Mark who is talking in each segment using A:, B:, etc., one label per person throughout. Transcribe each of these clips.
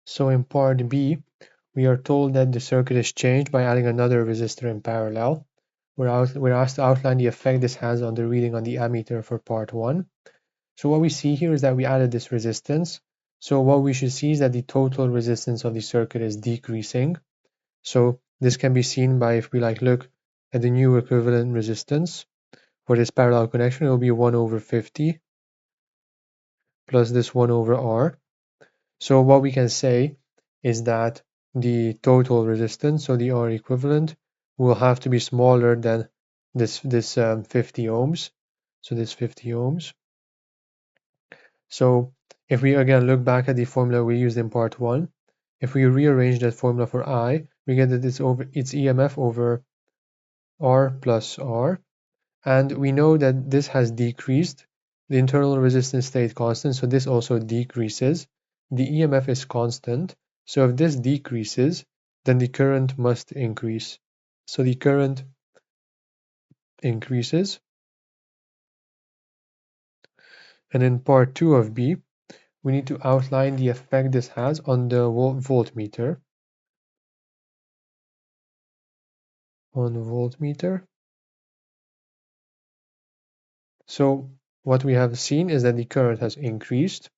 A: So in part B, we are told that the circuit is changed by adding another resistor in parallel. We're asked to outline the effect this has on the reading on the ammeter for part 1. So what we see here is that we added this resistance. So what we should see is that the total resistance of the circuit is decreasing. So this can be seen by, if we look at the new equivalent resistance for this parallel connection, it will be 1 over 50 plus this 1 over R. So what we can say is that the total resistance, so the R equivalent, will have to be smaller than this 50 ohms. So this 50 ohms. So if we again look back at the formula we used in part 1, if we rearrange that formula for I, we get that it's EMF over R plus R. And we know that this has decreased. The internal resistance stayed constant, so this also decreases. The EMF is constant, so if this decreases, then the current must increase. So the current increases. And in part 2 of B, we need to outline the effect this has on the voltmeter. On the voltmeter. So what we have seen is that the current has increased.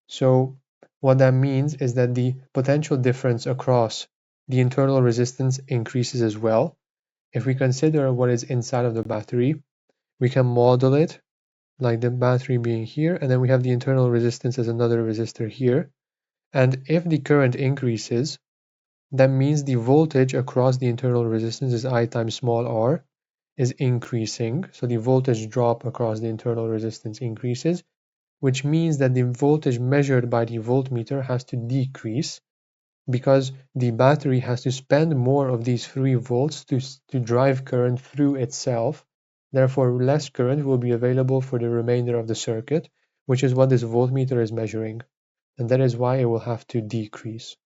A: So what that means is that the potential difference across the internal resistance increases as well. If we consider what is inside of the battery, we can model it like the battery being here, and then we have the internal resistance as another resistor here. And if the current increases, that means the voltage across the internal resistance is I times small r is increasing. So the voltage drop across the internal resistance increases, which means that the voltage measured by the voltmeter has to decrease because the battery has to spend more of these 3 volts to drive current through itself. Therefore, less current will be available for the remainder of the circuit, which is what this voltmeter is measuring. And that is why it will have to decrease.